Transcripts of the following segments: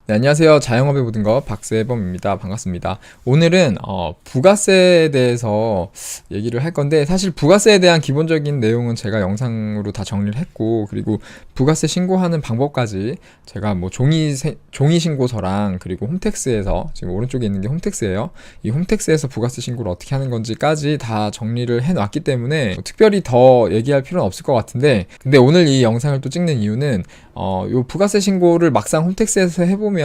네, 안녕하세요. 자영업의 모든 것 박세범입니다. 반갑습니다. 오늘은 부가세에 대해서 얘기를 할 건데, 사실 부가세에 대한 기본적인 내용은 제가 영상으로 다 정리를 했고, 그리고 부가세 신고하는 방법까지 제가 뭐 종이 신고서랑, 그리고 홈택스에서, 지금 오른쪽에 있는 게 홈택스예요. 이 홈택스에서 부가세 신고를 어떻게 하는 건지까지 다 정리를 해놨기 때문에 특별히 더 얘기할 필요는 없을 것 같은데, 근데 오늘 이 영상을 또 찍는 이유는 요 부가세 신고를 막상 홈택스에서 해보면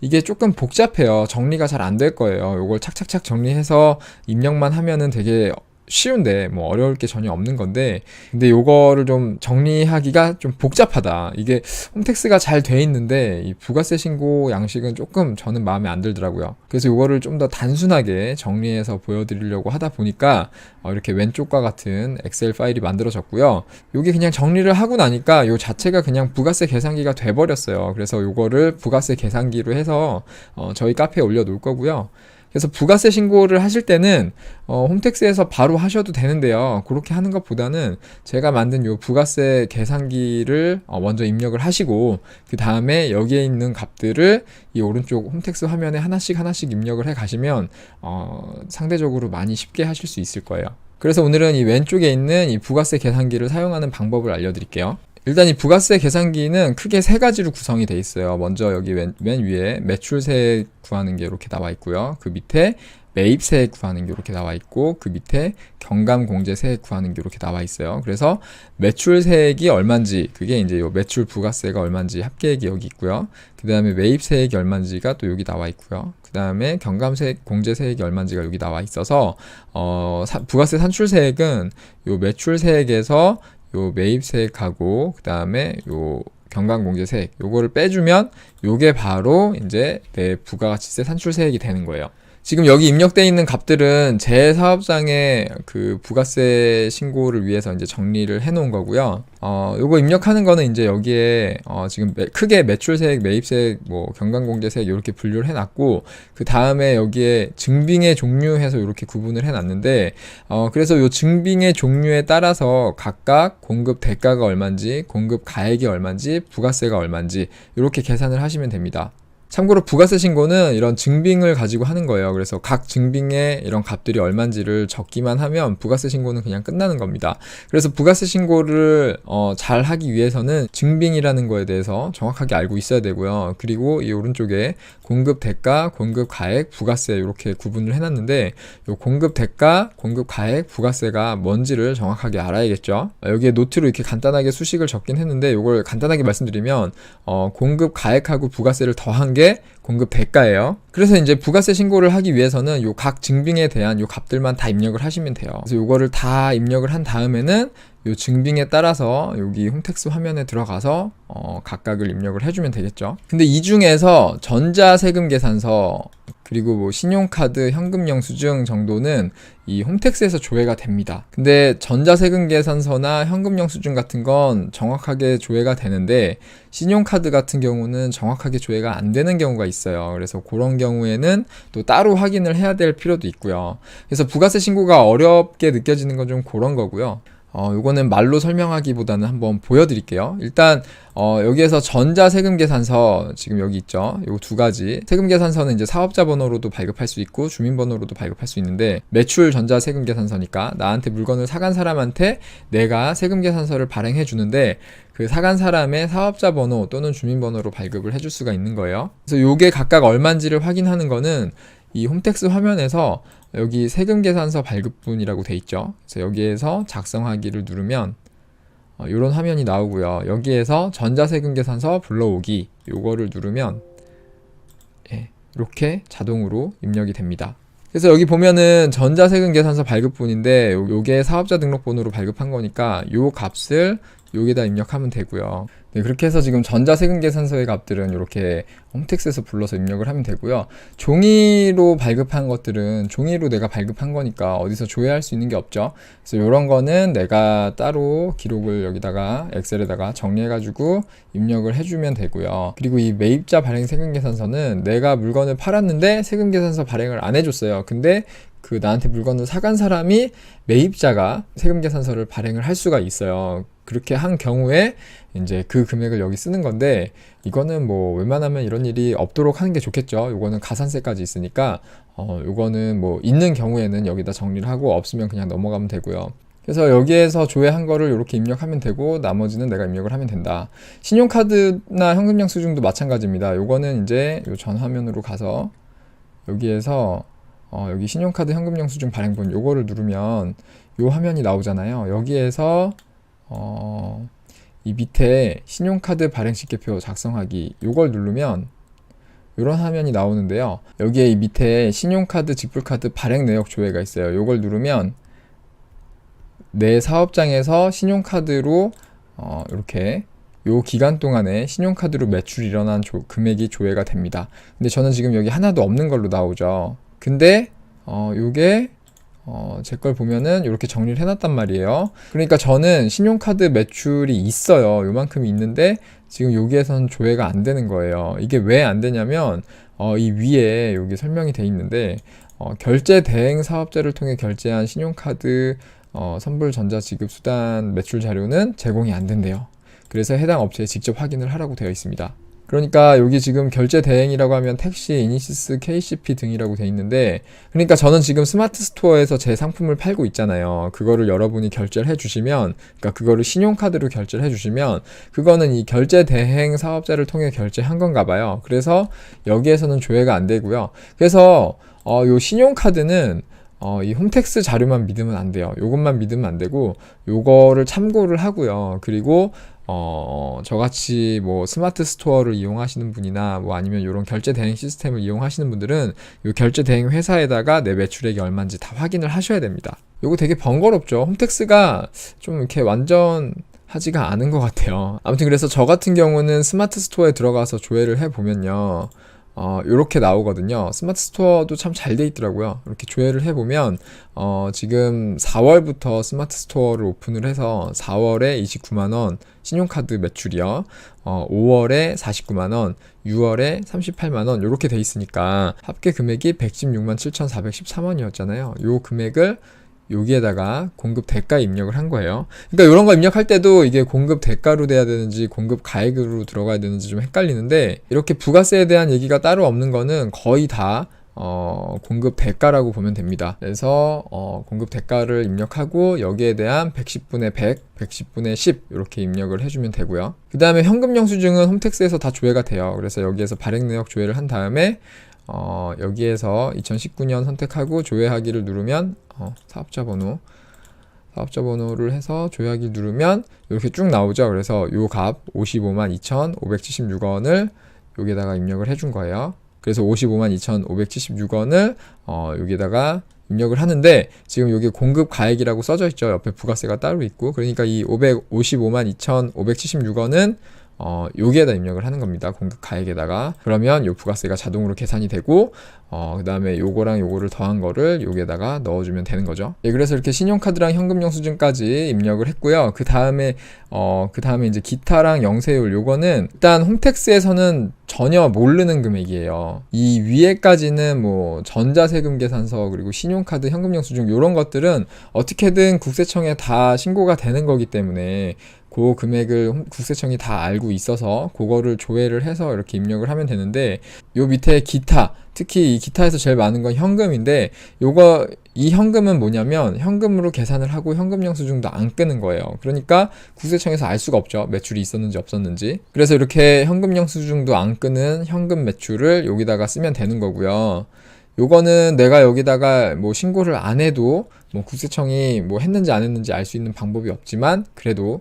이게 조금 복잡해요. 정리가 잘 안 될 거예요. 요걸 착착착 정리해서 입력만 하면은 되게 쉬운데 뭐 어려울 게 전혀 없는 건데, 근데 요거를 좀 정리하기가 좀 복잡하다. 이게 홈택스가 잘 돼 있는데 이 부가세 신고 양식은 조금 저는 마음에 안 들더라고요. 그래서 요거를 좀 더 단순하게 정리해서 보여드리려고 하다 보니까 이렇게 왼쪽과 같은 엑셀 파일이 만들어졌고요. 요게 그냥 정리를 하고 나니까 요 자체가 그냥 부가세 계산기가 돼버렸어요. 그래서 요거를 부가세 계산기로 해서 저희 카페에 올려 놓을 거고요. 그래서 부가세 신고를 하실 때는 홈택스에서 바로 하셔도 되는데요. 그렇게 하는 것보다는 제가 만든 요 부가세 계산기를 먼저 입력을 하시고, 그 다음에 여기에 있는 값들을 이 오른쪽 홈택스 화면에 하나씩 입력을 해 가시면 상대적으로 많이 쉽게 하실 수 있을 거예요. 그래서 오늘은 이 왼쪽에 있는 이 부가세 계산기를 사용하는 방법을 알려드릴게요. 일단 이 부가세 계산기는 크게 세 가지로 구성이 되어 있어요. 먼저 여기 맨 위에 매출세액 구하는 게 이렇게 나와 있고요. 그 밑에 매입세액 구하는 게 이렇게 나와 있고, 그 밑에 경감공제세액 구하는 게 이렇게 나와 있어요. 그래서 매출세액이 얼마인지, 그게 이제 요 매출 부가세가 얼마인지 합계액이 여기 있고요. 그 다음에 매입세액이 얼마인지가 또 여기 나와 있고요. 그 다음에 경감세액, 공제세액이 얼마인지가 여기 나와 있어서 부가세 산출세액은 요 매출세액에서 요 매입세액하고 그 다음에 요 경감공제세액 요거를 빼주면 요게 바로 이제 내 부가가치세 산출세액이 되는 거예요. 지금 여기 입력되어 있는 값들은 제 사업장의 그 부가세 신고를 위해서 이제 정리를 해 놓은 거고요. 요거 입력하는 거는 이제 여기에 지금 크게 매출세액, 매입세액, 뭐 경감공제세액 이렇게 분류를 해 놨고, 그 다음에 여기에 증빙의 종류해서 이렇게 구분을 해 놨는데, 그래서 요 증빙의 종류에 따라서 각각 공급 대가가 얼마인지, 공급 가액이 얼마인지, 부가세가 얼마인지 이렇게 계산을 하시면 됩니다. 참고로 부가세 신고는 이런 증빙을 가지고 하는 거예요. 그래서 각 증빙에 이런 값들이 얼마인지를 적기만 하면 부가세 신고는 그냥 끝나는 겁니다. 그래서 부가세 신고를 잘 하기 위해서는 증빙이라는 거에 대해서 정확하게 알고 있어야 되고요. 그리고 이 오른쪽에 공급 대가, 공급 가액, 부가세 이렇게 구분을 해놨는데, 요 공급 대가, 공급 가액, 부가세가 뭔지를 정확하게 알아야겠죠. 여기에 노트로 이렇게 간단하게 수식을 적긴 했는데, 이걸 간단하게 말씀드리면 공급 가액하고 부가세를 더한 게 공급 대가예요. 그래서 이제 부가세 신고를 하기 위해서는 요 각 증빙에 대한 요 값들만 다 입력을 하시면 돼요. 그래서 요거를 다 입력을 한 다음에는 요 증빙에 따라서 여기 홈택스 화면에 들어가서 각각을 입력을 해주면 되겠죠. 근데 이 중에서 전자세금 계산서, 그리고 뭐 신용카드, 현금 영수증 정도는 이 홈택스에서 조회가 됩니다. 근데 전자세금 계산서나 현금 영수증 같은 건 정확하게 조회가 되는데, 신용카드 같은 경우는 정확하게 조회가 안 되는 경우가 있어요. 그래서 그런 경우에는 또 따로 확인을 해야 될 필요도 있고요. 그래서 부가세 신고가 어렵게 느껴지는 건 좀 그런 거고요. 요거는 말로 설명하기보다는 한번 보여드릴게요. 일단 여기에서 전자세금 계산서 지금 여기 있죠. 요 두 가지 세금 계산서는 이제 사업자 번호로도 발급할 수 있고 주민번호로도 발급할 수 있는데, 매출 전자세금 계산서니까 나한테 물건을 사간 사람한테 내가 세금 계산서를 발행해 주는데, 그 사간 사람의 사업자 번호 또는 주민번호로 발급을 해줄 수가 있는 거예요. 그래서 요게 각각 얼마인지를 확인하는 거는 이 홈택스 화면에서 여기 세금 계산서 발급분이라고 돼 있죠. 그래서 여기에서 작성하기를 누르면 이런 화면이 나오고요. 여기에서 전자세금 계산서 불러오기 요거를 누르면 이렇게 자동으로 입력이 됩니다. 그래서 여기 보면은 전자세금 계산서 발급분인데 요게 사업자 등록번호로 발급한 거니까 요 값을 여기다 입력하면 되고요. 네, 그렇게 해서 지금 전자세금 계산서의 값들은 이렇게 홈택스에서 불러서 입력을 하면 되고요. 종이로 발급한 것들은 종이로 내가 발급한 거니까 어디서 조회할 수 있는 게 없죠. 그래서 이런 거는 내가 따로 기록을 여기다가 엑셀에다가 정리해가지고 입력을 해주면 되고요. 그리고 이 매입자 발행 세금 계산서는 내가 물건을 팔았는데 세금 계산서 발행을 안 해줬어요. 근데 그 나한테 물건을 사간 사람이 매입자가 세금 계산서를 발행을 할 수가 있어요. 그렇게 한 경우에 이제 그 금액을 여기 쓰는 건데, 이거는 뭐 웬만하면 이런 일이 없도록 하는 게 좋겠죠. 요거는 가산세까지 있으니까 요거는 뭐 있는 경우에는 여기다 정리를 하고, 없으면 그냥 넘어가면 되고요. 그래서 여기에서 조회한 거를 이렇게 입력하면 되고, 나머지는 내가 입력을 하면 된다. 신용카드나 현금 영수증도 마찬가지입니다. 요거는 이제 요 전 화면으로 가서 여기에서 여기 신용카드 현금 영수증 발행본 요거를 누르면 요 화면이 나오잖아요. 여기에서 이 밑에 신용카드 발행 시계표 작성하기 요걸 누르면 이런 화면이 나오는데요. 여기에 이 밑에 신용카드, 직불카드 발행 내역 조회가 있어요. 요걸 누르면 내 사업장에서 신용카드로 이렇게 요 기간 동안에 신용카드로 매출이 일어난 금액이 조회가 됩니다. 근데 저는 지금 여기 하나도 없는 걸로 나오죠. 근데 요게 제 걸 보면은 이렇게 정리를 해놨단 말이에요. 그러니까 저는 신용카드 매출이 있어요. 요만큼이 있는데 지금 여기에서는 조회가 안 되는 거예요. 이게 왜 안 되냐면 이 위에 여기 설명이 돼 있는데 결제 대행 사업자를 통해 결제한 신용카드 선불 전자지급 수단 매출 자료는 제공이 안 된대요. 그래서 해당 업체에 직접 확인을 하라고 되어 있습니다. 그러니까 여기 지금 결제 대행이라고 하면 택시, 이니시스, KCP 등이라고 되어 있는데, 그러니까 저는 지금 스마트 스토어에서 제 상품을 팔고 있잖아요. 그거를 여러분이 결제를 해주시면, 그러니까 그거를 신용카드로 결제를 해주시면 그거는 이 결제 대행 사업자를 통해 결제한 건가 봐요. 그래서 여기에서는 조회가 안 되고요. 그래서 요 신용카드는 이 홈택스 자료만 믿으면 안 돼요. 요것만 믿으면 안 되고 요거를 참고를 하고요. 그리고 저같이 뭐 스마트 스토어를 이용하시는 분이나 뭐 아니면 이런 결제 대행 시스템을 이용하시는 분들은 요 결제 대행 회사에다가 내 매출액이 얼마인지 다 확인을 하셔야 됩니다. 요거 되게 번거롭죠. 홈택스가 좀 이렇게 완전 하지가 않은 것 같아요. 아무튼 그래서 저 같은 경우는 스마트 스토어에 들어가서 조회를 해보면요, 요렇게 나오거든요. 스마트 스토어도 참 잘 돼 있더라고요. 이렇게 조회를 해보면 지금 4월부터 스마트 스토어를 오픈을 해서 4월에 29만원 신용카드 매출이요, 5월에 49만원, 6월에 38만원 요렇게 돼 있으니까 합계 금액이 116만 7,413원이었잖아요. 요 금액을 여기에다가 공급 대가 입력을 한 거예요. 그러니까 이런 거 입력할 때도 이게 공급 대가로 돼야 되는지 공급 가액으로 들어가야 되는지 좀 헷갈리는데, 이렇게 부가세에 대한 얘기가 따로 없는 거는 거의 다 공급 대가라고 보면 됩니다. 그래서 공급 대가를 입력하고 여기에 대한 110분의 100, 110분의 10 이렇게 입력을 해주면 되고요. 그 다음에 현금 영수증은 홈택스에서 다 조회가 돼요. 그래서 여기에서 발행 내역 조회를 한 다음에 여기에서 2019년 선택하고 조회하기를 누르면 사업자 번호를 해서 조회하기 누르면 이렇게 쭉 나오죠. 그래서 요 값 55만 2,576원을 여기다가 입력을 해준 거예요. 그래서 55만 2,576원을 여기다가 입력을 하는데, 지금 여기 공급 가액이라고 써져 있죠. 옆에 부가세가 따로 있고, 그러니까 이 55만 2,576원은 여기에다 입력을 하는 겁니다. 공급 가액에다가. 그러면 요 부가세가 자동으로 계산이 되고, 그 다음에 요거랑 요거를 더한 거를 여기에다가 넣어주면 되는 거죠. 예, 그래서 이렇게 신용카드랑 현금 영수증까지 입력을 했고요. 그 다음에 이제 기타랑 영세율, 요거는 일단 홈택스에서는 전혀 모르는 금액이에요. 이 위에까지는 뭐 전자세금 계산서, 그리고 신용카드, 현금 영수증 요런 것들은 어떻게든 국세청에 다 신고가 되는 거기 때문에 그 금액을 국세청이 다 알고 있어서 그거를 조회를 해서 이렇게 입력을 하면 되는데, 요 밑에 기타, 특히 이 기타에서 제일 많은 건 현금인데, 이 현금은 뭐냐면 현금으로 계산을 하고 현금 영수증도 안 끄는 거예요. 그러니까 국세청에서 알 수가 없죠. 매출이 있었는지 없었는지. 그래서 이렇게 현금 영수증도 안 끄는 현금 매출을 여기다가 쓰면 되는 거고요. 요거는 내가 여기다가 뭐 신고를 안 해도 뭐 국세청이 뭐 했는지 안 했는지 알 수 있는 방법이 없지만, 그래도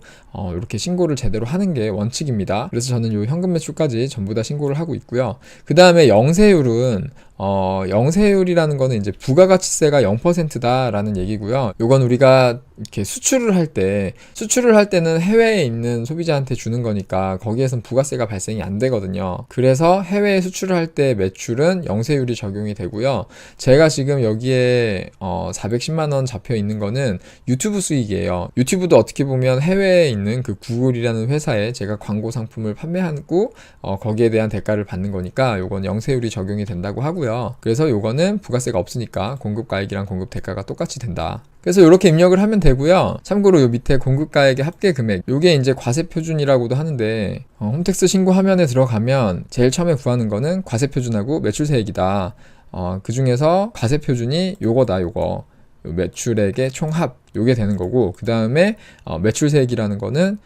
이렇게 신고를 제대로 하는 게 원칙입니다. 그래서 저는 요 현금 매출까지 전부 다 신고를 하고 있고요. 그 다음에 영세율은 영세율이라는 거는 이제 부가가치세가 0%다라는 얘기고요. 요건 우리가 이렇게 수출을 할 때는 해외에 있는 소비자한테 주는 거니까 거기에선 부가세가 발생이 안 되거든요. 그래서 해외에 수출을 할 때 매출은 영세율이 적용이 되고요. 제가 지금 여기에 410만 원 5,000원 잡혀 있는 거는 유튜브 수익이에요. 유튜브도 어떻게 보면 해외에 있는 그 구글이라는 회사에 제가 광고 상품을 판매하고 거기에 대한 대가를 받는 거니까 요건 영세율이 적용이 된다고 하고요. 그래서 요거는 부가세가 없으니까 공급가액이랑 공급 대가가 똑같이 된다. 그래서 이렇게 입력을 하면 되고요. 참고로 요 밑에 공급가액의 합계 금액, 요게 이제 과세 표준이라고도 하는데 홈택스 신고 화면에 들어가면 제일 처음에 구하는 거는 과세 표준하고 매출세액이다. 그 중에서 과세 표준이 요거다, 요거. 요 매출액의 총합, 요게 되는 거고, 그 다음에 매출세액이라는 거는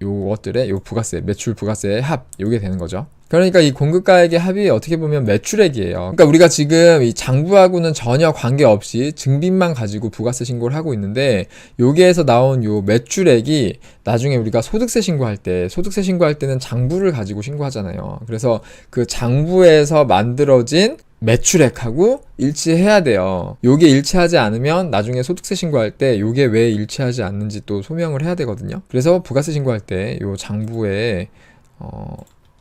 요것들의 요 부가세, 매출 부가세의 합, 요게 되는 거죠. 그러니까 이 공급가액의 합이 어떻게 보면 매출액이에요. 그러니까 우리가 지금 이 장부하고는 전혀 관계없이 증빙만 가지고 부가세 신고를 하고 있는데, 여기에서 나온 요 매출액이 나중에 우리가 소득세 신고할 때는 장부를 가지고 신고하잖아요. 그래서 그 장부에서 만들어진 매출액하고 일치해야 돼요. 요게 일치하지 않으면 나중에 소득세 신고할 때 요게 왜 일치하지 않는지 또 소명을 해야 되거든요. 그래서 부가세 신고할 때 요 장부에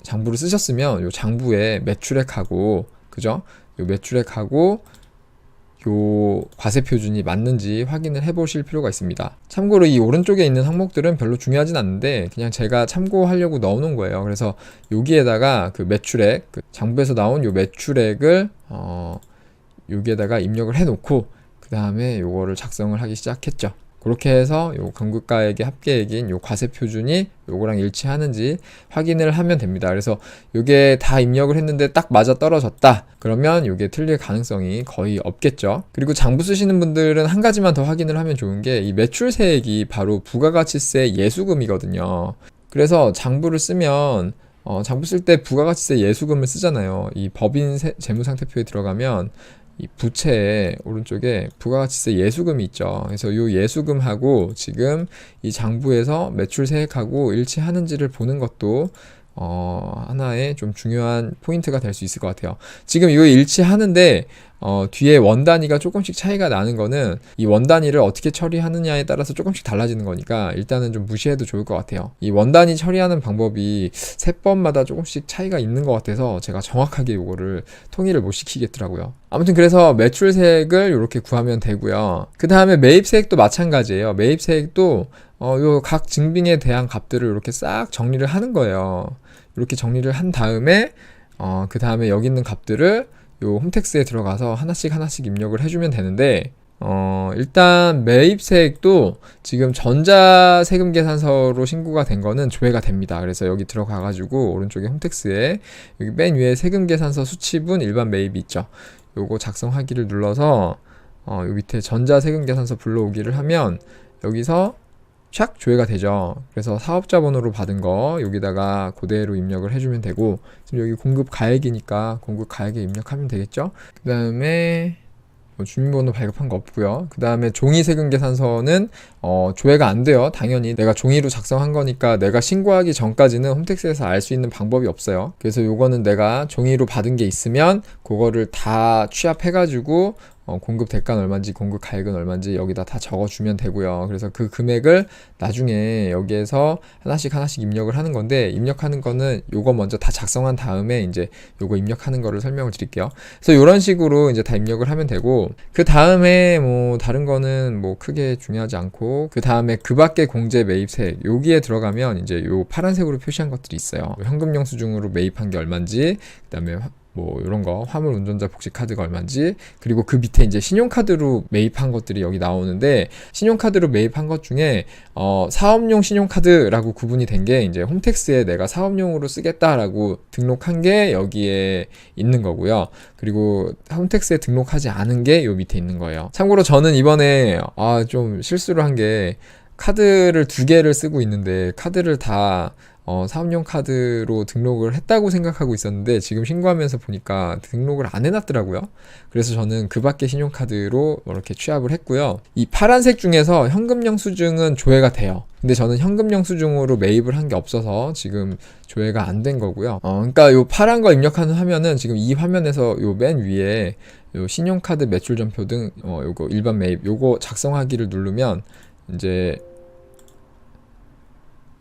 장부를 쓰셨으면 요 장부에 매출액하고, 그죠? 요 매출액하고 요 과세 표준이 맞는지 확인을 해 보실 필요가 있습니다. 참고로 이 오른쪽에 있는 항목들은 별로 중요하진 않는데 그냥 제가 참고하려고 넣어 놓은 거예요. 그래서 여기에다가 그 매출액, 그 장부에서 나온 요 매출액을 여기에다가 입력을 해 놓고 그 다음에 요거를 작성을 하기 시작했죠. 그렇게 해서 요 공급가액의 합계액인 요 과세 표준이 요거랑 일치하는지 확인을 하면 됩니다. 그래서 요게 다 입력을 했는데 딱 맞아 떨어졌다. 그러면 요게 틀릴 가능성이 거의 없겠죠. 그리고 장부 쓰시는 분들은 한 가지만 더 확인을 하면 좋은 게 이 매출세액이 바로 부가가치세 예수금이거든요. 그래서 장부를 쓰면 장부 쓸 때 부가가치세 예수금을 쓰잖아요. 이 법인 재무상태표에 들어가면 이 부채에 오른쪽에 부가가치세 예수금이 있죠. 그래서 이 예수금하고 지금 이 장부에서 매출세액하고 일치하는지를 보는 것도 하나의 좀 중요한 포인트가 될 수 있을 것 같아요. 지금 이거 일치하는데 뒤에 원 단위가 조금씩 차이가 나는 거는 이 원 단위를 어떻게 처리하느냐에 따라서 조금씩 달라지는 거니까 일단은 좀 무시해도 좋을 것 같아요. 이 원 단위 처리하는 방법이 세번마다 조금씩 차이가 있는 것 같아서 제가 정확하게 이거를 통일을 못 시키겠더라고요. 아무튼 그래서 매출세액을 이렇게 구하면 되고요. 그 다음에 매입세액도 마찬가지예요. 매입세액도 요 각 증빙에 대한 값들을 이렇게 싹 정리를 하는 거예요. 이렇게 정리를 한 다음에 그 다음에 여기 있는 값들을 요 홈택스에 들어가서 하나씩 입력을 해주면 되는데 일단 매입세액도 지금 전자세금계산서로 신고가 된 거는 조회가 됩니다. 그래서 여기 들어가가지고 오른쪽에 홈택스에 여기 맨 위에 세금계산서 수치분 일반 매입이 있죠. 요거 작성하기를 눌러서 요 밑에 전자세금계산서 불러오기를 하면 여기서 샥 조회가 되죠. 그래서 사업자 번호로 받은 거 여기다가 그대로 입력을 해주면 되고, 지금 여기 공급 가액이니까 공급 가액에 입력하면 되겠죠. 그 다음에 주민번호 발급한 거 없고요. 그 다음에 종이세금계산서는 조회가 안 돼요. 당연히 내가 종이로 작성한 거니까 내가 신고하기 전까지는 홈택스에서 알 수 있는 방법이 없어요. 그래서 요거는 내가 종이로 받은 게 있으면 그거를 다 취합해가지고 공급 대가는 얼마인지 공급 가액은 얼마인지 여기다 다 적어주면 되고요. 그래서 그 금액을 나중에 여기에서 하나씩 입력을 하는 건데, 입력하는 거는 요거 먼저 다 작성한 다음에 이제 요거 입력하는 거를 설명을 드릴게요. 그래서 요런 식으로 이제 다 입력을 하면 되고, 그 다음에 뭐 다른 거는 뭐 크게 중요하지 않고, 그 다음에 그 밖에 공제 매입세액 여기에 들어가면 이제 요 파란색으로 표시한 것들이 있어요. 현금영수증으로 매입한 게 얼마인지, 그 다음에 뭐 이런 거 화물 운전자 복지 카드가 얼마인지, 그리고 그 밑에 이제 신용카드로 매입한 것들이 여기 나오는데, 신용카드로 매입한 것 중에 사업용 신용카드라고 구분이 된 게 이제 홈택스에 내가 사업용으로 쓰겠다라고 등록한 게 여기에 있는 거고요. 그리고 홈택스에 등록하지 않은 게 요 밑에 있는 거예요. 참고로 저는 이번에 좀 실수를 한 게 카드를 2개를 쓰고 있는데 카드를 다 사업용 카드로 등록을 했다고 생각하고 있었는데 지금 신고하면서 보니까 등록을 안 해놨더라고요. 그래서 저는 그 밖에 신용카드로 이렇게 취합을 했고요. 이 파란색 중에서 현금영수증은 조회가 돼요. 근데 저는 현금영수증으로 매입을 한 게 없어서 지금 조회가 안 된 거고요. 그러니까 요 파란 거 입력하는 화면은 지금 이 화면에서 요 맨 위에 요 신용카드 매출전표 등 요거 일반 매입 요거 작성하기를 누르면 이제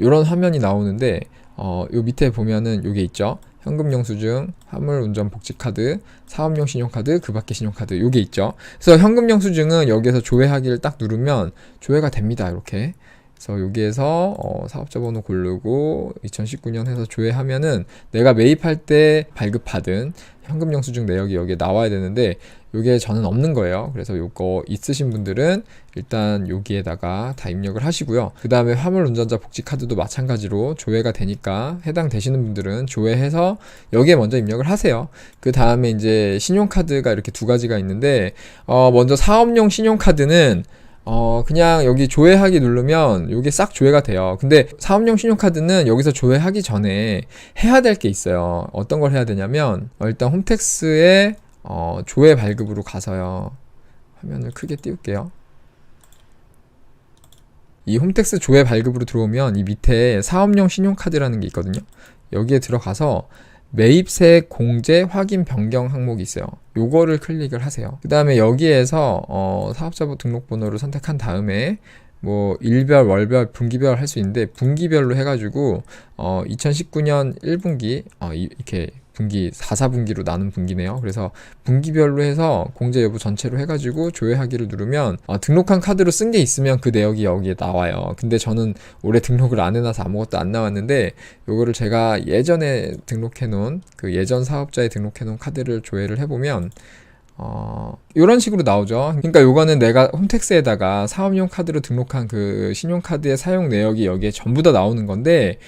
요런 화면이 나오는데 요 밑에 보면은 요게 있죠. 현금 영수증, 화물운전 복지카드, 사업용 신용카드, 그 밖의 신용카드 요게 있죠. 그래서 현금 영수증은 여기에서 조회하기를 딱 누르면 조회가 됩니다. 이렇게. 그래서 여기에서 사업자 번호 고르고 2019년 해서 조회하면은 내가 매입할 때 발급받은 현금 영수증 내역이 여기에 나와야 되는데 요게 저는 없는 거예요. 그래서 요거 있으신 분들은 일단 여기에다가 다 입력을 하시고요. 그 다음에 화물운전자 복지카드도 마찬가지로 조회가 되니까 해당되시는 분들은 조회해서 여기에 먼저 입력을 하세요. 그 다음에 이제 신용카드가 이렇게 두 가지가 있는데 먼저 사업용 신용카드는 그냥 여기 조회하기 누르면 이게 싹 조회가 돼요. 근데 사업용 신용카드는 여기서 조회하기 전에 해야 될 게 있어요. 어떤 걸 해야 되냐면 일단 홈택스에 조회 발급으로 가서요. 화면을 크게 띄울게요. 이 홈택스 조회 발급으로 들어오면 이 밑에 사업용 신용카드라는 게 있거든요. 여기에 들어가서 매입세 공제 확인 변경 항목이 있어요. 요거를 클릭을 하세요. 그 다음에 여기에서 사업자 등록번호를 선택한 다음에 뭐 일별, 월별, 분기별 할 수 있는데 분기별로 해가지고 2019년 1분기 이렇게 분기 4분기로 나눈 분기네요. 그래서 분기별로 해서 공제 여부 전체로 해가지고 조회하기를 누르면 등록한 카드로 쓴 게 있으면 그 내역이 여기에 나와요. 근데 저는 올해 등록을 안 해놔서 아무것도 안 나왔는데 요거를 제가 예전에 등록해 놓은 그 예전 사업자에 등록해 놓은 카드를 조회를 해보면 이런 식으로 나오죠. 그러니까 요거는 내가 홈택스에다가 사업용 카드로 등록한 그 신용카드의 사용 내역이 여기에 전부 다 나오는 건데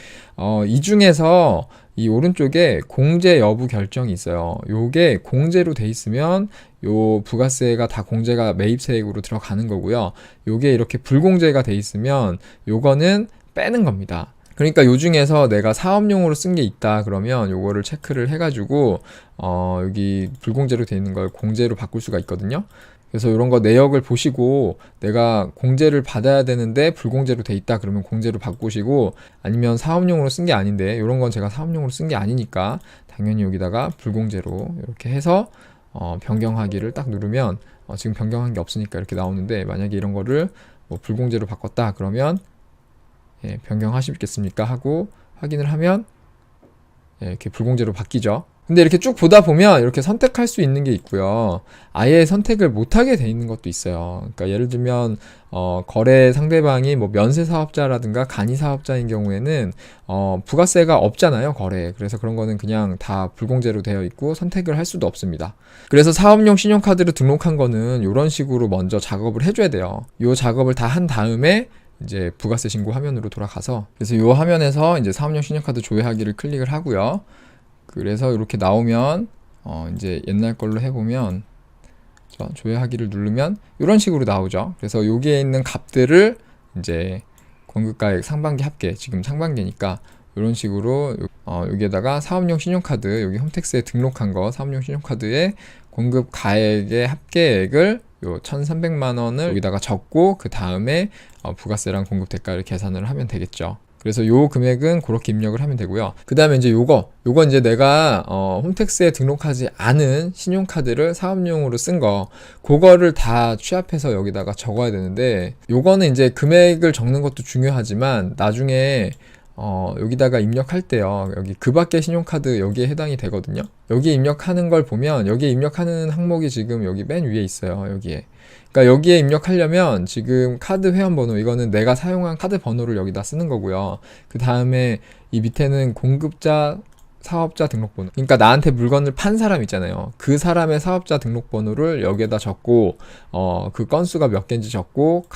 이 중에서 이 오른쪽에 공제 여부 결정이 있어요. 요게 공제로 돼 있으면 요 부가세가 다 공제가 매입세액으로 들어가는 거고요. 요게 이렇게 불공제가 돼 있으면 요거는 빼는 겁니다. 그러니까 요 중에서 내가 사업용으로 쓴 게 있다 그러면 요거를 체크를 해가지고 여기 불공제로 돼 있는 걸 공제로 바꿀 수가 있거든요. 그래서 이런 거 내역을 보시고 내가 공제를 받아야 되는데 불공제로 돼 있다 그러면 공제로 바꾸시고, 아니면 사업용으로 쓴 게 아닌데 이런 건 제가 사업용으로 쓴 게 아니니까 당연히 여기다가 불공제로 이렇게 해서 변경하기를 딱 누르면 지금 변경한 게 없으니까 이렇게 나오는데, 만약에 이런 거를 뭐 불공제로 바꿨다 그러면 변경하시겠습니까 하고 확인을 하면 이렇게 불공제로 바뀌죠. 근데 이렇게 쭉 보다 보면 이렇게 선택할 수 있는 게 있고요. 아예 선택을 못하게 돼 있는 것도 있어요. 그러니까 예를 들면 거래 상대방이 뭐 면세 사업자라든가 간이 사업자인 경우에는 부가세가 없잖아요, 거래에. 그래서 그런 거는 그냥 다 불공제로 되어 있고 선택을 할 수도 없습니다. 그래서 사업용 신용카드로 등록한 거는 이런 식으로 먼저 작업을 해줘야 돼요. 이 작업을 다 한 다음에 이제 부가세 신고 화면으로 돌아가서, 그래서 이 화면에서 이제 사업용 신용카드 조회하기를 클릭을 하고요. 그래서 이렇게 나오면 이제 옛날 걸로 해보면 조회하기를 누르면 이런 식으로 나오죠. 그래서 여기에 있는 값들을 이제 공급가액 상반기 합계, 지금 상반기니까 이런 식으로 여기에다가 사업용 신용카드, 여기 홈택스에 등록한 거 사업용 신용카드의 공급가액의 합계액을 요 1,300만 원을 여기다가 적고 그 다음에 부가세랑 공급 대가를 계산을 하면 되겠죠. 그래서 요 금액은 그렇게 입력을 하면 되고요. 그 다음에 이제 요거 이제 내가 홈택스에 등록하지 않은 신용카드를 사업용으로 쓴 거, 그거를 다 취합해서 여기다가 적어야 되는데, 요거는 이제 금액을 적는 것도 중요하지만 나중에 여기다가 입력할 때요, 여기 그 밖의 신용카드 여기에 해당이 되거든요. 여기에 입력하는 걸 보면 여기에 입력하는 항목이 지금 여기 맨 위에 있어요. 여기에. 그러니까 여기에 입력하려면 지금 카드 회원번호, 이거는 내가 사용한 카드 번호를 여기다 쓰는 거고요. 그 다음에 이 밑에는 공급자 사업자 등록번호, 그러니까 나한테 물건을 판 사람 있잖아요. 그 사람의 사업자 등록번호를 여기에다 적고 그 건수가 몇 개인지 적고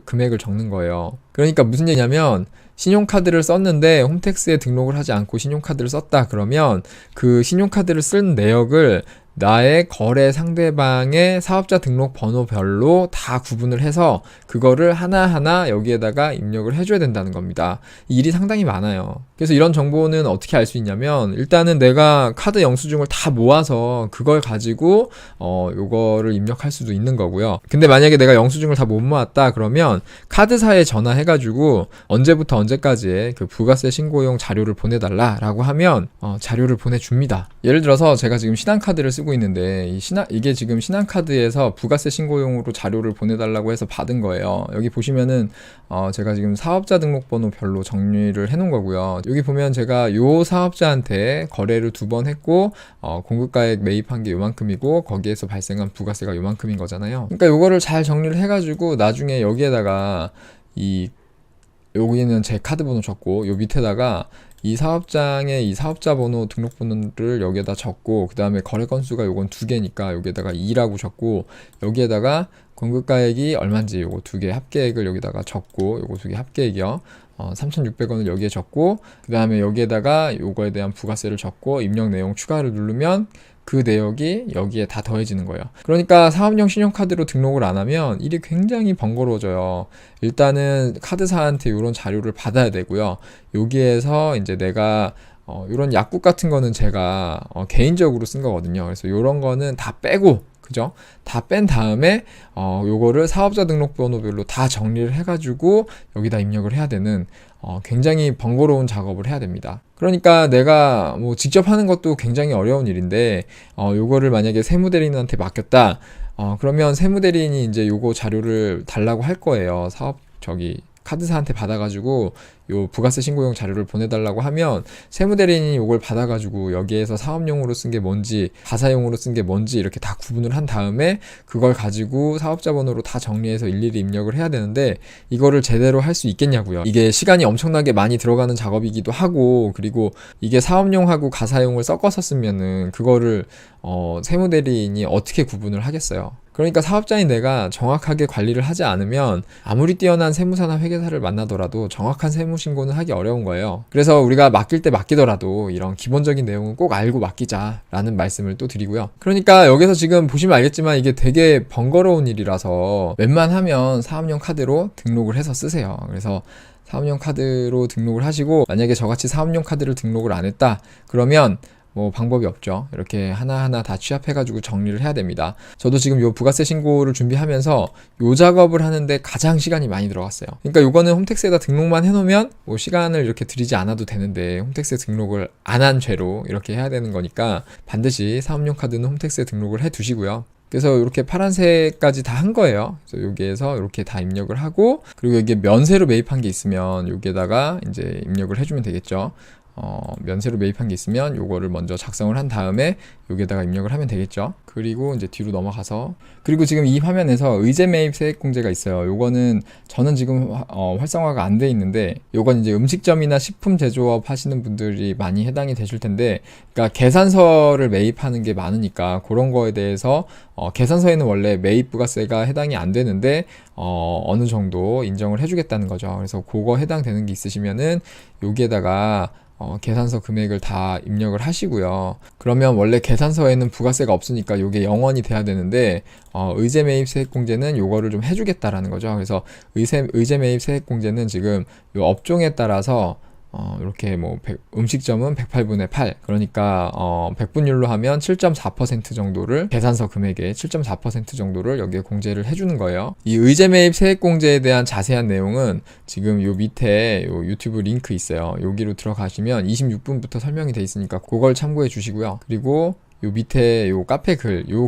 금액을 적는 거예요. 그러니까 무슨 얘기냐면, 신용카드를 썼는데 홈택스에 등록을 하지 않고 신용카드를 썼다 그러면 그 신용카드를 쓴 내역을 나의 거래 상대방의 사업자 등록 번호별로 다 구분을 해서 그거를 하나하나 여기에다가 입력을 해줘야 된다는 겁니다. 이 일이 상당히 많아요. 그래서 이런 정보는 어떻게 알 수 있냐면, 일단은 내가 카드 영수증을 다 모아서 그걸 가지고 요거를 입력할 수도 있는 거고요. 근데 만약에 내가 영수증을 다 못 모았다 그러면 카드사에 전화해가지고 언제부터 언제까지의 그 부가세 신고용 자료를 보내달라 라고 하면 자료를 보내줍니다. 예를 들어서 제가 지금 신한카드를 쓰고 쓰고 있는데 이게 지금 신한카드에서 부가세 신고용으로 자료를 보내달라고 해서 받은 거예요. 여기 보시면은 제가 지금 사업자 등록번호별로 정리를 해놓은 거고요. 여기 보면 제가 요 사업자한테 거래를 2번 했고 공급가액 매입한 게 요만큼이고 거기에서 발생한 부가세가 요만큼인 거잖아요. 그러니까 요거를 잘 정리를 해가지고 나중에 여기에다가 여기는 제 카드 번호 적고 요 밑에다가 이 사업장의 이 사업자 번호 등록번호를 여기에다 적고 그 다음에 거래 건수가 요건 2개니까 여기에다가 2라고 적고 여기에다가 공급가액이 얼마인지 요거 2개 합계액을 여기다가 적고 요거 2개 합계액이요. 3,600원을 여기에 적고 그 다음에 여기에다가 요거에 대한 부가세를 적고 입력 내용 추가를 누르면 그 내역이 여기에 다 더해지는 거예요. 그러니까 사업용 신용카드로 등록을 안 하면 일이 굉장히 번거로워져요. 일단은 카드사한테 이런 자료를 받아야 되고요. 여기에서 이제 내가 이런 약국 같은 거는 제가 개인적으로 쓴 거거든요. 그래서 이런 거는 다 빼고 그죠? 다 뺀 다음에 요거를 사업자 등록번호별로 다 정리를 해가지고 여기다 입력을 해야 되는 굉장히 번거로운 작업을 해야 됩니다. 그러니까 내가 뭐 직접 하는 것도 굉장히 어려운 일인데 요거를 만약에 세무대리인한테 맡겼다. 그러면 세무대리인이 이제 요거 자료를 달라고 할 거예요. 카드사한테 받아가지고 요 부가세 신고용 자료를 보내달라고 하면 세무대리인이 요걸 받아가지고 여기에서 사업용으로 쓴 게 뭔지 가사용으로 쓴 게 뭔지 이렇게 다 구분을 한 다음에 그걸 가지고 사업자 번호로 다 정리해서 일일이 입력을 해야 되는데 이거를 제대로 할 수 있겠냐고요. 이게 시간이 엄청나게 많이 들어가는 작업이기도 하고 그리고 이게 사업용하고 가사용을 섞어서 쓰면은 그거를 세무대리인이 어떻게 구분을 하겠어요. 그러니까 사업자인 내가 정확하게 관리를 하지 않으면 아무리 뛰어난 세무사나 회계사를 만나더라도 정확한 세무신고는 하기 어려운 거예요. 그래서 우리가 맡길 때 맡기더라도 이런 기본적인 내용은 꼭 알고 맡기자라는 말씀을 또 드리고요. 그러니까 여기서 지금 보시면 알겠지만 이게 되게 번거로운 일이라서 웬만하면 사업용 카드로 등록을 해서 쓰세요. 그래서 사업용 카드로 등록을 하시고 만약에 저같이 사업용 카드를 등록을 안 했다 그러면 뭐 방법이 없죠. 이렇게 하나하나 다 취합해가지고 정리를 해야 됩니다. 저도 지금 요 부가세 신고를 준비하면서 요 작업을 하는데 가장 시간이 많이 들어갔어요. 그러니까 요거는 홈택스에다 등록만 해놓으면 뭐 시간을 이렇게 들이지 않아도 되는데 홈택스에 등록을 안 한 죄로 이렇게 해야 되는 거니까 반드시 사업용 카드는 홈택스에 등록을 해 두시고요. 그래서 이렇게 파란색까지 다 한 거예요. 그래서 여기에서 이렇게 다 입력을 하고 그리고 여기에 면세로 매입한 게 있으면 여기에다가 이제 입력을 해주면 되겠죠. 면세로 매입한 게 있으면 요거를 먼저 작성을 한 다음에 여기에다가 입력을 하면 되겠죠. 그리고 이제 뒤로 넘어가서 그리고 지금 이 화면에서 의제 매입 세액공제가 있어요. 요거는 저는 지금 활성화가 안 돼 있는데 요건 이제 음식점이나 식품 제조업 하시는 분들이 많이 해당이 되실 텐데 그러니까 계산서를 매입하는 게 많으니까 그런 거에 대해서 계산서에는 원래 매입 부가세가 해당이 안 되는데 어느 정도 인정을 해주겠다는 거죠. 그래서 그거 해당되는 게 있으시면은 여기에다가 계산서 금액을 다 입력을 하시고요. 그러면 원래 계산서에는 부가세가 없으니까 요게 0원이 돼야 되는데 의제 매입 세액공제는 요거를 좀 해주겠다라는 거죠. 그래서 의제 매입 세액공제는 지금 요 업종에 따라서 이렇게 뭐 음식점은 108분의 8 그러니까 100분율로 하면 7.4% 정도를 계산서 금액의 7.4% 정도를 여기에 공제를 해주는 거예요. 이 의제 매입 세액 공제에 대한 자세한 내용은 지금 요 밑에 요 유튜브 링크 있어요. 여기로 들어가시면 26분부터 설명이 돼 있으니까 그걸 참고해 주시고요. 그리고 요 밑에 요 카페 요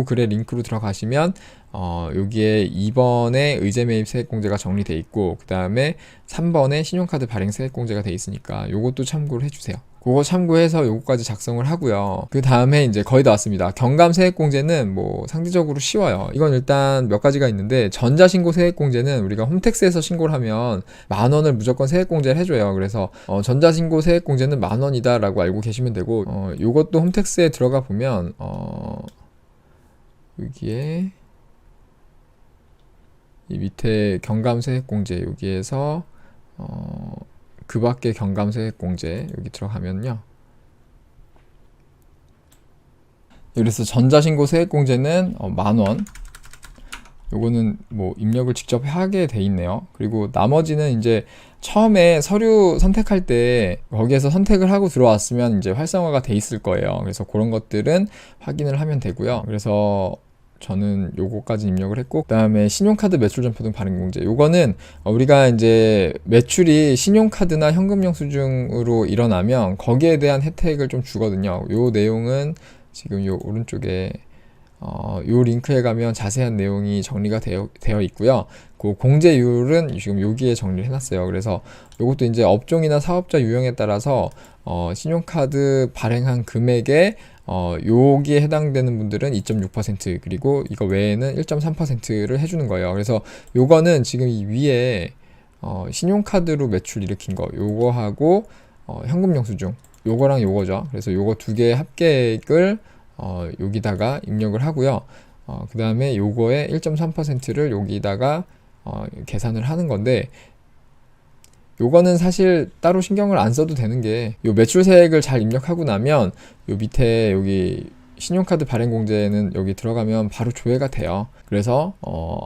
글의 링크로 들어가시면 여기에 2번에 의제 매입 세액공제가 정리돼 있고 그 다음에 3번에 신용카드 발행 세액공제가 돼 있으니까 요것도 참고를 해주세요. 그거 참고해서 요거까지 작성을 하고요. 그 다음에 이제 거의 다 왔습니다. 경감 세액공제는 뭐 상대적으로 쉬워요. 이건 일단 몇 가지가 있는데 전자신고 세액공제는 우리가 홈택스에서 신고를 하면 10,000원을 무조건 세액공제를 해줘요. 그래서 전자신고 세액공제는 10,000원이다 라고 알고 계시면 되고 요것도 홈택스에 들어가 보면 여기에 이 밑에 경감세액공제 여기에서 그 밖에 경감세액공제 여기 들어가면요. 그래서 전자신고 세액공제는 10,000원 요거는 뭐 입력을 직접 하게 돼 있네요. 그리고 나머지는 이제 처음에 서류 선택할 때 거기에서 선택을 하고 들어왔으면 이제 활성화가 돼 있을 거예요. 그래서 그런 것들은 확인을 하면 되고요. 그래서 저는 요거까지 입력을 했고 그 다음에 신용카드 매출 점포 등 발행공제 요거는 우리가 이제 매출이 신용카드나 현금 영수증으로 일어나면 거기에 대한 혜택을 좀 주거든요. 요 내용은 지금 요 오른쪽에 요 링크에 가면 자세한 내용이 정리가 되어 있고요. 그 공제율은 지금 여기에 정리를 해놨어요. 그래서 요것도 이제 업종이나 사업자 유형에 따라서 신용카드 발행한 금액에 여기에 해당되는 분들은 2.6% 그리고 이거 외에는 1.3%를 해주는 거예요. 그래서 요거는 지금 이 위에 신용카드로 매출 일으킨 거 요거하고 현금 영수증 요거랑 요거죠. 그래서 요거 두 개의 합계액을 여기다가 입력을 하고요. 그 다음에 요거의 1.3%를 여기다가 계산을 하는 건데 요거는 사실 따로 신경을 안 써도 되는 게 요 매출세액을 잘 입력하고 나면 요 밑에 여기 신용카드 발행 공제는 여기 들어가면 바로 조회가 돼요. 그래서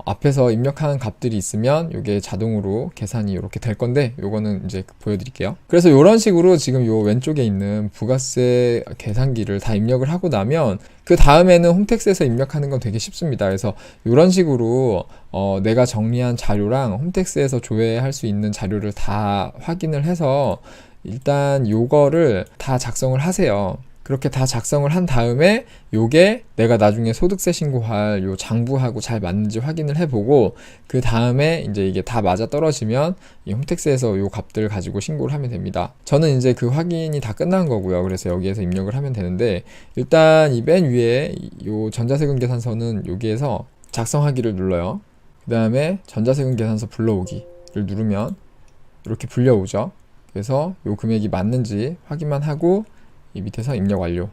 앞에서 입력하는 값들이 있으면 이게 자동으로 계산이 이렇게 될 건데 요거는 이제 보여드릴게요. 그래서 이런 식으로 지금 요 왼쪽에 있는 부가세 계산기를 다 입력을 하고 나면 그 다음에는 홈택스에서 입력하는 건 되게 쉽습니다. 그래서 이런 식으로 내가 정리한 자료랑 홈택스에서 조회할 수 있는 자료를 다 확인을 해서 일단 요거를 다 작성을 하세요. 그렇게 다 작성을 한 다음에 요게 내가 나중에 소득세 신고할 요 장부하고 잘 맞는지 확인을 해보고 그 다음에 이제 이게 다 맞아 떨어지면 이 홈택스에서 요 값들 가지고 신고를 하면 됩니다. 저는 이제 그 확인이 다 끝난 거고요. 그래서 여기에서 입력을 하면 되는데 일단 이 맨 위에 요 전자세금 계산서는 여기에서 작성하기를 눌러요. 그 다음에 전자세금 계산서 불러오기를 누르면 이렇게 불려오죠. 그래서 요 금액이 맞는지 확인만 하고 이 밑에서 입력 완료.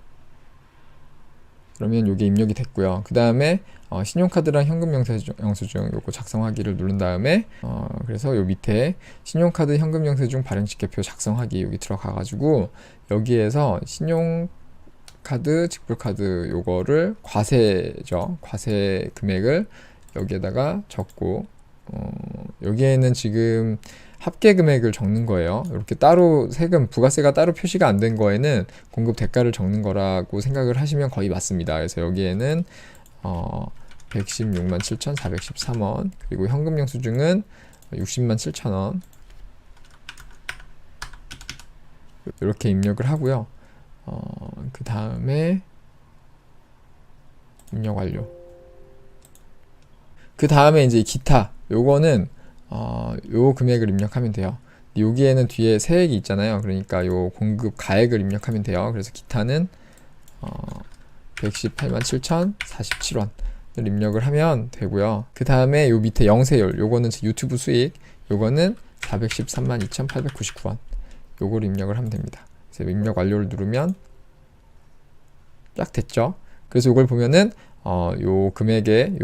그러면 이게 입력이 됐고요. 그 다음에 신용카드랑 현금 영수증 요거 작성하기를 누른 다음에 그래서 요 밑에 신용카드 현금 영수증 발행 직계표 작성하기 여기 들어가가지고 여기에서 신용카드 직불카드 요거를 과세죠. 과세 금액을 여기에다가 적고 여기에는 지금 합계 금액을 적는 거예요. 이렇게 따로 세금, 부가세가 따로 표시가 안 된 거에는 공급 대가를 적는 거라고 생각을 하시면 거의 맞습니다. 그래서 여기에는 116만 7,413원 그리고 현금 영수증은 60만 7천원 이렇게 입력을 하고요. 그 다음에 입력 완료. 그 다음에 이제 기타 요거는 요 금액을 입력하면 돼요. 여기에는 뒤에 세액이 있잖아요. 그러니까 요 공급 가액을 입력하면 돼요. 그래서 기타는 118만 7,047원을 입력을 하면 되고요. 그 다음에 요 밑에 영세율 요거는 유튜브 수익 요거는 413만 2,899원 요거를 입력을 하면 됩니다. 그래서 입력 완료를 누르면 딱 됐죠. 그래서 이걸 보면은 요 금액의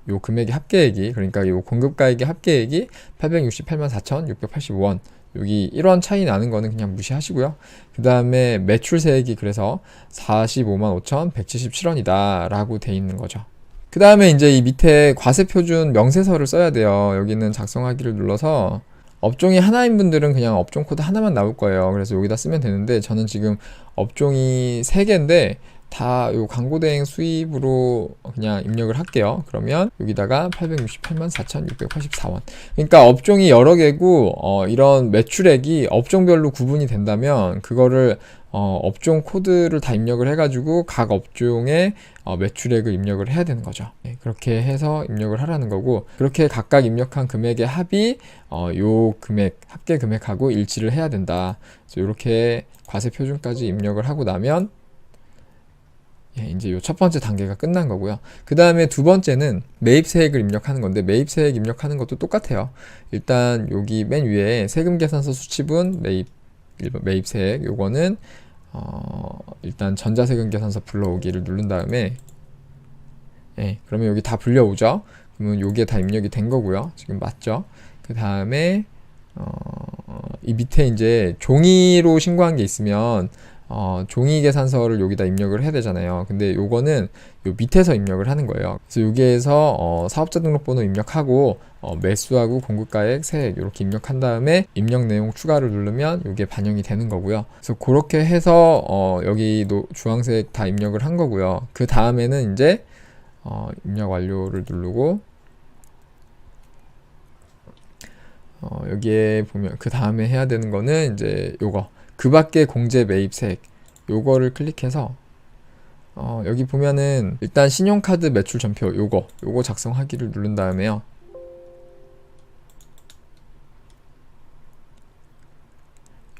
요 금액의 합계액이 그러니까 요 공급가액의 합계액이 868만 4,685원 여기 1원 차이 나는 거는 그냥 무시하시고요. 그 다음에 매출세액이 그래서 45만 5,177원이다 라고 돼 있는 거죠. 그 다음에 이제 이 밑에 과세표준 명세서를 써야 돼요. 여기는 작성하기를 눌러서 업종이 하나인 분들은 그냥 업종 코드 하나만 나올 거예요. 그래서 여기다 쓰면 되는데 저는 지금 업종이 3개인데 다 요 광고 대행 수입으로 그냥 입력을 할게요. 그러면 여기다가 868만 4,684원. 그러니까 업종이 여러 개고 이런 매출액이 업종별로 구분이 된다면 그거를 업종 코드를 다 입력을 해가지고 각 업종의 매출액을 입력을 해야 되는 거죠. 네, 그렇게 해서 입력을 하라는 거고 그렇게 각각 입력한 금액의 합이 요 금액 합계 금액하고 일치를 해야 된다. 그래서 이렇게 과세 표준까지 입력을 하고 나면 이제 요 첫 번째 단계가 끝난 거고요. 그 다음에 두 번째는 매입세액을 입력하는 건데 매입세액 입력하는 것도 똑같아요. 일단 여기 맨 위에 세금계산서 수치분 매입세액 요거는 일단 전자세금계산서 불러오기를 누른 다음에 그러면 여기 다 불려오죠. 그러면 여기에 다 입력이 된 거고요. 지금 맞죠? 그 다음에 이 밑에 이제 종이로 신고한 게 있으면 종이 계산서를 여기다 입력을 해야 되잖아요. 근데 요거는 요 밑에서 입력을 하는 거예요. 그래서 여기에서 사업자 등록번호 입력하고 매수하고 공급가액, 세액 이렇게 입력한 다음에 입력 내용 추가를 누르면 이게 반영이 되는 거고요. 그래서 그렇게 해서 여기 주황색 다 입력을 한 거고요. 그 다음에는 이제 입력 완료를 누르고 여기에 보면 그 다음에 해야 되는 거는 이제 요거 그 밖에 공제 매입세액 요거를 클릭해서 여기 보면은 일단 신용카드 매출 전표 요거 작성하기를 누른 다음에요.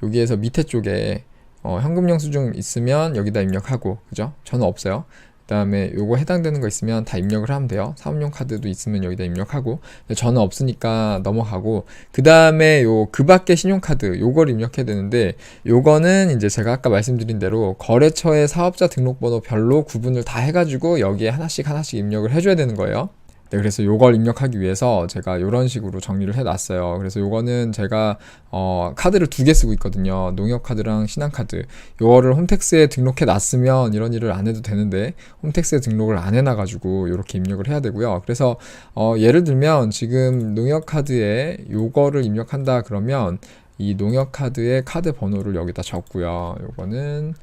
여기에서 밑에 쪽에 현금 영수증 있으면 여기다 입력하고, 그죠? 저는 없어요. 그 다음에 요거 해당되는 거 있으면 다 입력을 하면 돼요. 사업용 카드도 있으면 여기다 입력하고, 저는 없으니까 넘어가고, 그 다음에 그 밖에 신용카드 요걸 입력해야 되는데, 요거는 이제 제가 아까 말씀드린 대로 거래처의 사업자 등록번호별로 구분을 다 해가지고 여기에 하나씩 입력을 해줘야 되는 거예요. 네, 그래서 요걸 입력하기 위해서 제가 요런 식으로 정리를 해놨어요. 그래서 요거는 제가 카드를 2개 쓰고 있거든요. 농협카드랑 신한카드. 요거를 홈택스에 등록해 놨으면 이런 일을 안 해도 되는데 홈택스에 등록을 안 해놔가지고 요렇게 입력을 해야 되고요. 그래서 예를 들면 지금 농협카드에 요거를 입력한다 그러면 이 농협카드의 카드 번호를 여기다 적고요. 요거는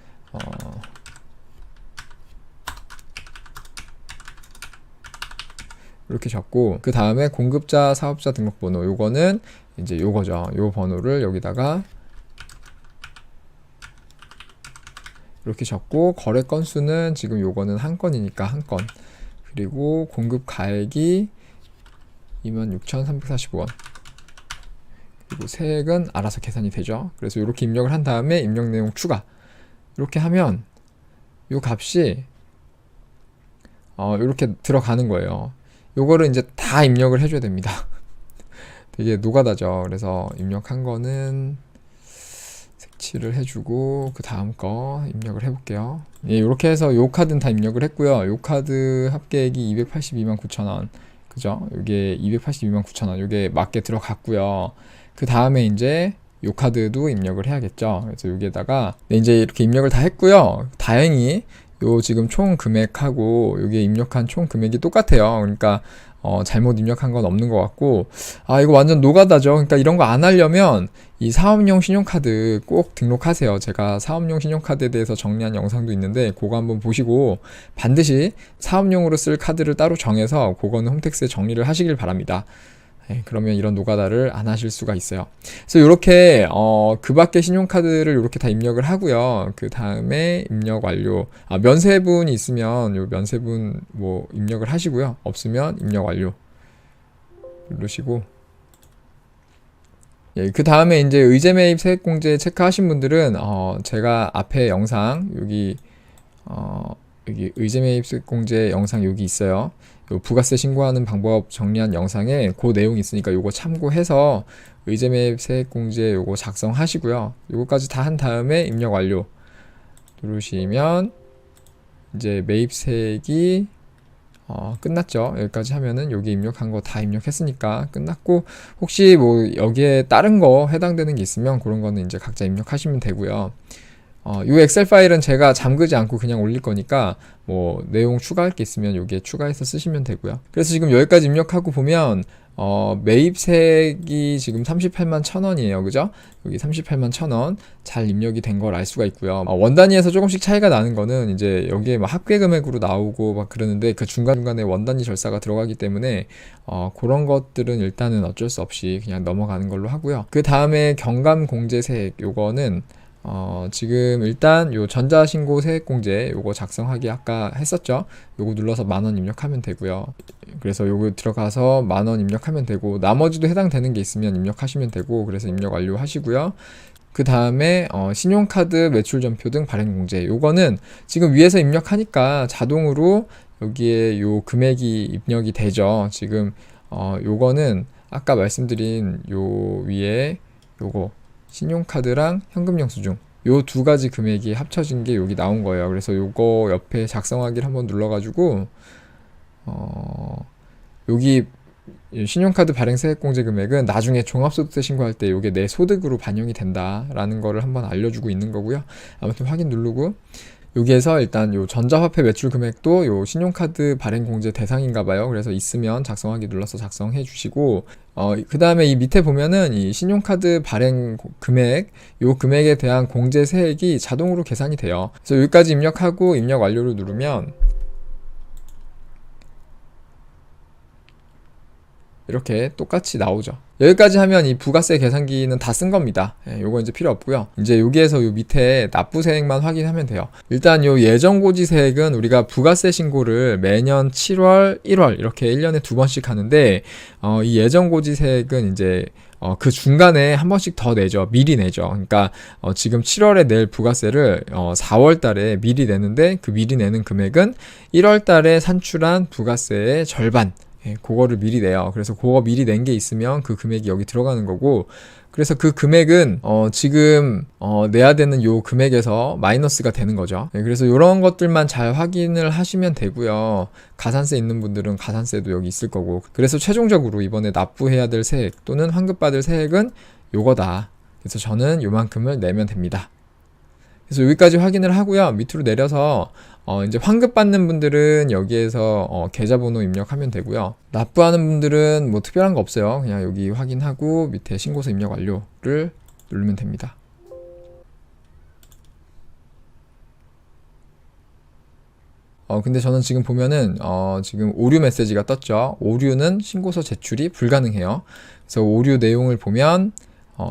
이렇게 적고, 그 다음에 공급자 사업자 등록번호 요거는 이제 요거죠. 요 번호를 여기다가 이렇게 적고, 거래 건수는 지금 요거는 한 건이니까 한 건, 그리고 공급 가액이 26,345원, 그리고 세액은 알아서 계산이 되죠. 그래서 이렇게 입력을 한 다음에 입력 내용 추가, 이렇게 하면 요 값이 이렇게 들어가는 거예요. 요거를 이제 다 입력을 해줘야 됩니다. 되게 노가다죠. 그래서 입력한 거는 색칠을 해주고 그 다음 거 입력을 해볼게요. 예, 이렇게 해서 요 카드는 다 입력을 했고요. 요 카드 합계액이 282만 9천원, 그죠? 요게 282만 9천원, 요게 맞게 들어갔고요. 그 다음에 이제 요 카드도 입력을 해야겠죠. 그래서 여기에다가 이제 이렇게 입력을 다 했고요. 다행히 요 지금 총 금액하고 여기에 입력한 총 금액이 똑같아요. 그러니까 잘못 입력한 건 없는 것 같고, 이거 완전 노가다죠. 그러니까 이런 거 안 하려면 이 사업용 신용카드 꼭 등록하세요. 제가 사업용 신용카드에 대해서 정리한 영상도 있는데 그거 한번 보시고 반드시 사업용으로 쓸 카드를 따로 정해서 그거는 홈택스에 정리를 하시길 바랍니다. 네, 그러면 이런 노가다를 안 하실 수가 있어요. 그래서 이렇게 그 밖에 신용카드를 이렇게 다 입력을 하고요. 그 다음에 입력 완료. 면세분이 있으면 요 면세분 뭐 입력을 하시고요. 없으면 입력 완료 누르시고, 예, 그 다음에 이제 의제 매입 세액공제 체크하신 분들은 제가 앞에 영상 여기 의제 매입 세액공제 영상 여기 있어요. 요 부가세 신고하는 방법 정리한 영상에 그 내용이 있으니까 요거 참고해서 의제 매입 세액공제 요거 작성하시고요. 요거까지 다 한 다음에 입력 완료 누르시면 이제 매입세액이 끝났죠. 여기까지 하면은 여기 입력한 거 다 입력했으니까 끝났고, 혹시 뭐 여기에 다른 거 해당되는 게 있으면 그런 거는 이제 각자 입력하시면 되고요. 이 엑셀 파일은 제가 잠그지 않고 그냥 올릴 거니까 뭐 내용 추가할 게 있으면 여기에 추가해서 쓰시면 되고요. 그래서 지금 여기까지 입력하고 보면 매입세액이 지금 38만 1,000원이에요. 그죠? 여기 38만 1,000원 잘 입력이 된 걸 알 수가 있고요. 원 단위에서 조금씩 차이가 나는 거는 이제 여기에 막 합계 금액으로 나오고 막 그러는데 그 중간중간에 원 단위 절차가 들어가기 때문에 그런 것들은 일단은 어쩔 수 없이 그냥 넘어가는 걸로 하고요. 그 다음에 경감공제세액 요거는 지금 일단 요 전자신고 세액공제 요거 작성하기 아까 했었죠. 요거 눌러서 10,000원 입력하면 되고요. 그래서 요거 들어가서 10,000원 입력하면 되고, 나머지도 해당되는 게 있으면 입력하시면 되고, 그래서 입력 완료 하시고요. 그 다음에 신용카드 매출전표 등 발행공제 요거는 지금 위에서 입력하니까 자동으로 여기에 요 금액이 입력이 되죠. 지금 요거는 아까 말씀드린 요 위에 요거 신용카드랑 현금 영수증 요 두 가지 금액이 합쳐진 게 여기 나온 거예요. 그래서 요거 옆에 작성하기를 한번 눌러가지고 여기 신용카드 발행 세액공제 금액은 나중에 종합소득세 신고할 때 요게 내 소득으로 반영이 된다라는 거를 한번 알려주고 있는 거고요. 아무튼 확인 누르고, 여기에서 일단 요 전자화폐 매출 금액도 요 신용카드 발행 공제 대상인가 봐요. 그래서 있으면 작성하기 눌러서 작성해 주시고, 그 다음에 이 밑에 보면은 이 신용카드 발행 금액, 요 금액에 대한 공제 세액이 자동으로 계산이 돼요. 그래서 여기까지 입력하고 입력 완료를 누르면 이렇게 똑같이 나오죠. 여기까지 하면 이 부가세 계산기는 다 쓴 겁니다. 요거 이제 필요 없고요. 이제 여기에서 요 밑에 납부세액만 확인하면 돼요. 일단 요 예정고지세액은 우리가 부가세 신고를 매년 7월, 1월 이렇게 1년에 2번씩 하는데 이 예정고지세액은 이제 그 중간에 한 번씩 더 내죠. 미리 내죠. 그러니까 지금 7월에 낼 부가세를 4월 달에 미리 내는데 그 미리 내는 금액은 1월 달에 산출한 부가세의 절반. 그거를 미리 내요. 그래서 그거 미리 낸 게 있으면 그 금액이 여기 들어가는 거고, 그래서 그 금액은 지금 내야 되는 요 금액에서 마이너스가 되는 거죠. 그래서 이런 것들만 잘 확인을 하시면 되고요. 가산세 있는 분들은 가산세도 여기 있을 거고, 그래서 최종적으로 이번에 납부해야 될 세액 또는 환급받을 세액은 요거다. 그래서 저는 요만큼을 내면 됩니다. 그래서 여기까지 확인을 하고요. 밑으로 내려서 이제 환급 받는 분들은 여기에서 계좌번호 입력하면 되고요. 납부하는 분들은 뭐 특별한 거 없어요. 그냥 여기 확인하고 밑에 신고서 입력 완료를 누르면 됩니다. 근데 저는 지금 보면은 지금 오류 메시지가 떴죠. 오류는 신고서 제출이 불가능해요. 그래서 오류 내용을 보면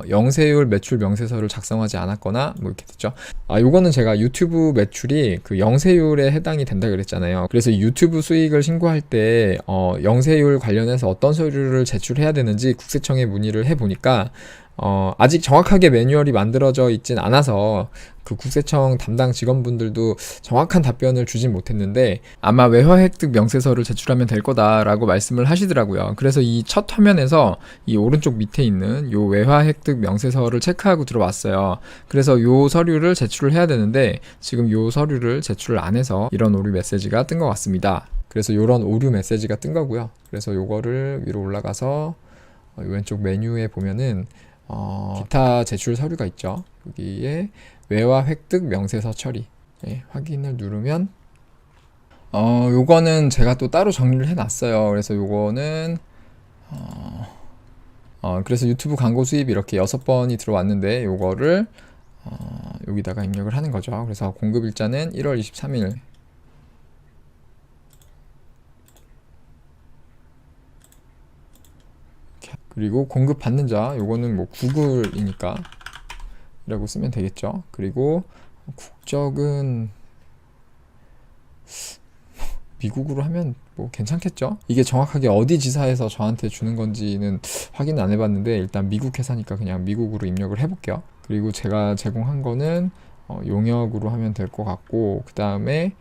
영세율 매출 명세서를 작성하지 않았거나 뭐 이렇게 됐죠. 요거는 제가 유튜브 매출이 그 영세율에 해당이 된다 그랬잖아요. 그래서 유튜브 수익을 신고할 때 영세율 관련해서 어떤 서류를 제출해야 되는지 국세청에 문의를 해보니까 아직 정확하게 매뉴얼이 만들어져 있진 않아서 그 국세청 담당 직원분들도 정확한 답변을 주진 못했는데 아마 외화 획득 명세서를 제출하면 될 거다라고 말씀을 하시더라고요. 그래서 이 첫 화면에서 이 오른쪽 밑에 있는 요 외화 획득 명세서를 체크하고 들어왔어요. 그래서 요 서류를 제출을 해야 되는데 지금 요 서류를 제출을 안 해서 이런 오류 메시지가 뜬 것 같습니다. 그래서 요런 오류 메시지가 뜬 거고요. 그래서 요거를 위로 올라가서 왼쪽 메뉴에 보면은 기타 제출 서류가 있죠. 여기에 외화 획득 명세서 처리 확인을 누르면 요거는 제가 또 따로 정리를 해놨어요. 그래서 요거는 그래서 유튜브 광고 수입이 이렇게 6번이 들어왔는데 요거를 여기다가 입력을 하는 거죠. 그래서 공급 일자는 1월 23일 그리고 공급 받는 자 요거는 뭐 구글이니까 라고 쓰면 되겠죠. 그리고 국적은 미국으로 하면 뭐 괜찮겠죠. 이게 정확하게 어디 지사에서 저한테 주는 건지는 확인 안 해봤는데 일단 미국 회사니까 그냥 미국으로 입력을 해볼게요. 그리고 제가 제공한 거는 용역으로 하면 될 것 같고, 그 다음에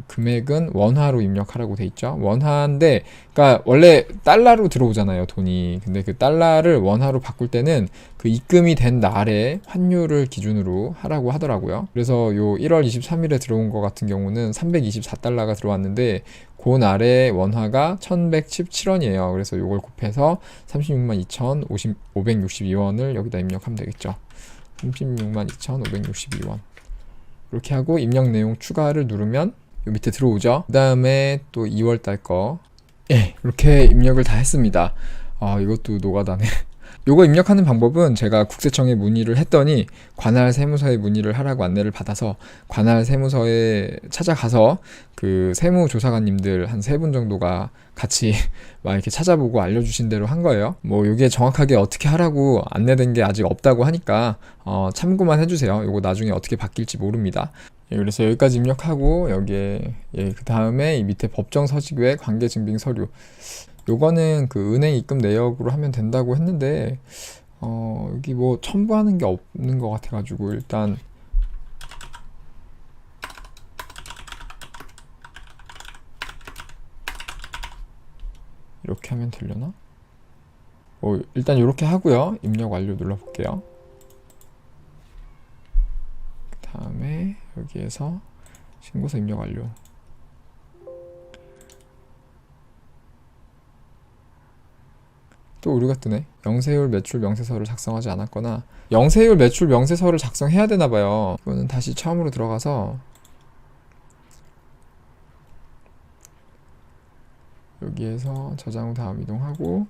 금액은 원화로 입력하라고 돼 있죠. 원화인데, 그러니까 원래 달러로 들어오잖아요, 돈이. 근데 그 달러를 원화로 바꿀 때는 그 입금이 된 날의 환율을 기준으로 하라고 하더라고요. 그래서 요 1월 23일에 들어온 거 같은 경우는 324달러가 들어왔는데 그 날의 원화가 1117원이에요. 그래서 요걸 곱해서 362,562원을 여기다 입력하면 되겠죠. 362,562원. 이렇게 하고 입력 내용 추가를 누르면 요 밑에 들어오죠. 그 다음에 또 2월달 거 이렇게 입력을 다 했습니다. 이것도 노가다네. 요거 입력하는 방법은 제가 국세청에 문의를 했더니 관할 세무서에 문의를 하라고 안내를 받아서 관할 세무서에 찾아가서 그 세무조사관님들 한 3분 정도가 같이 막 이렇게 찾아보고 알려주신 대로 한 거예요. 뭐 요게 정확하게 어떻게 하라고 안내된 게 아직 없다고 하니까 참고만 해주세요. 요거 나중에 어떻게 바뀔지 모릅니다. 그래서 여기까지 입력하고 여기에 그 다음에 이 밑에 법정서식 외 관계증빙 서류 요거는 그 은행 입금 내역으로 하면 된다고 했는데 여기 뭐 첨부하는 게 없는 것 같아가지고 일단 이렇게 하면 되려나? 일단 이렇게 하고요. 입력 완료 눌러볼게요. 그 다음에 여기에서 신고서 입력 완료. 또 오류가 뜨네. 영세율 매출 명세서를 작성하지 않았거나 영세율 매출 명세서를 작성해야 되나봐요. 이거는 다시 처음으로 들어가서 여기에서 저장 후 다음 이동하고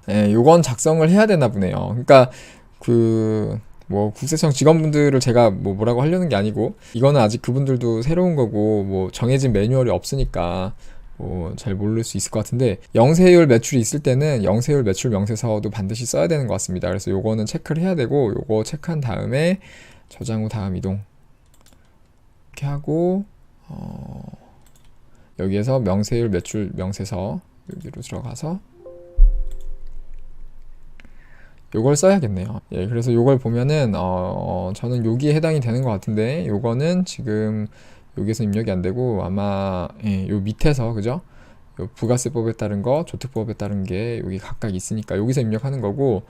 요건 작성을 해야 되나 보네요. 그러니까 그 뭐 국세청 직원분들을 제가 뭐라고 하려는 게 아니고, 이거는 아직 그분들도 새로운 거고 뭐 정해진 매뉴얼이 없으니까 뭐 잘 모를 수 있을 것 같은데, 영세율 매출이 있을 때는 영세율 매출 명세서도 반드시 써야 되는 것 같습니다. 그래서 요거는 체크를 해야 되고, 요거 체크한 다음에 저장 후 다음 이동 이렇게 하고, 여기에서 명세율 매출 명세서 여기로 들어가서 요걸 써야겠네요. 예, 그래서 요걸 보면은 저는 여기에 해당이 되는 것 같은데, 요거는 지금 여기서 입력이 안 되고 아마 요 밑에서, 그죠? 요 부가세법에 따른 거, 조특법에 따른 게 여기 각각 있으니까 여기서 입력하는 거고,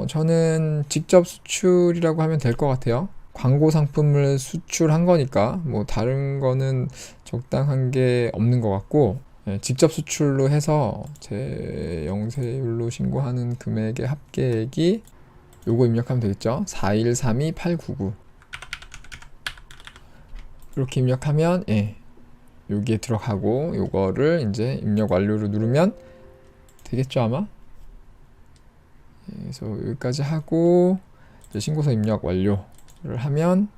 저는 직접 수출이라고 하면 될 것 같아요. 광고 상품을 수출한 거니까 뭐 다른 거는 적당한 게 없는 것 같고, 직접 수출로 해서 제 영세율로 신고하는 금액의 합계액이 요거 입력하면 되겠죠. 4132899 이렇게 입력하면 여기에 들어가고, 요거를 이제 입력 완료로 누르면 되겠죠 아마. 그래서 여기까지 하고 이제 신고서 입력 완료를 하면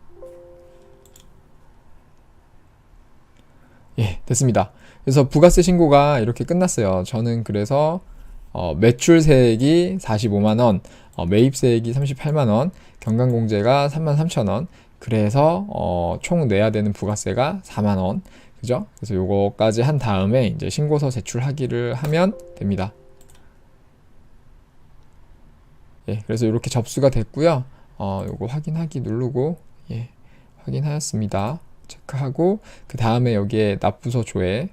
됐습니다. 그래서 부가세 신고가 이렇게 끝났어요. 저는 그래서 매출세액이 45만원, 매입세액이 38만원, 경감공제가 33,000원, 그래서 총 내야 되는 부가세가 4만원, 그죠? 그래서 요거까지 한 다음에 이제 신고서 제출하기를 하면 됩니다. 그래서 이렇게 접수가 됐고요. 요거 확인하기 누르고 확인하였습니다. 체크하고, 그 다음에 여기에 납부서 조회,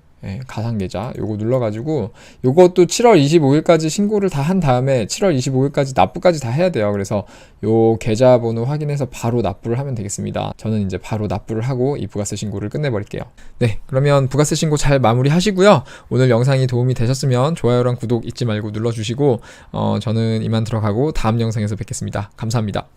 가상계좌 요거 눌러가지고, 요것도 7월 25일까지 신고를 다 한 다음에 7월 25일까지 납부까지 다 해야 돼요. 그래서 요 계좌번호 확인해서 바로 납부를 하면 되겠습니다. 저는 이제 바로 납부를 하고 이 부가세 신고를 끝내버릴게요. 네, 그러면 부가세 신고 잘 마무리 하시고요. 오늘 영상이 도움이 되셨으면 좋아요랑 구독 잊지 말고 눌러주시고, 저는 이만 들어가고 다음 영상에서 뵙겠습니다. 감사합니다.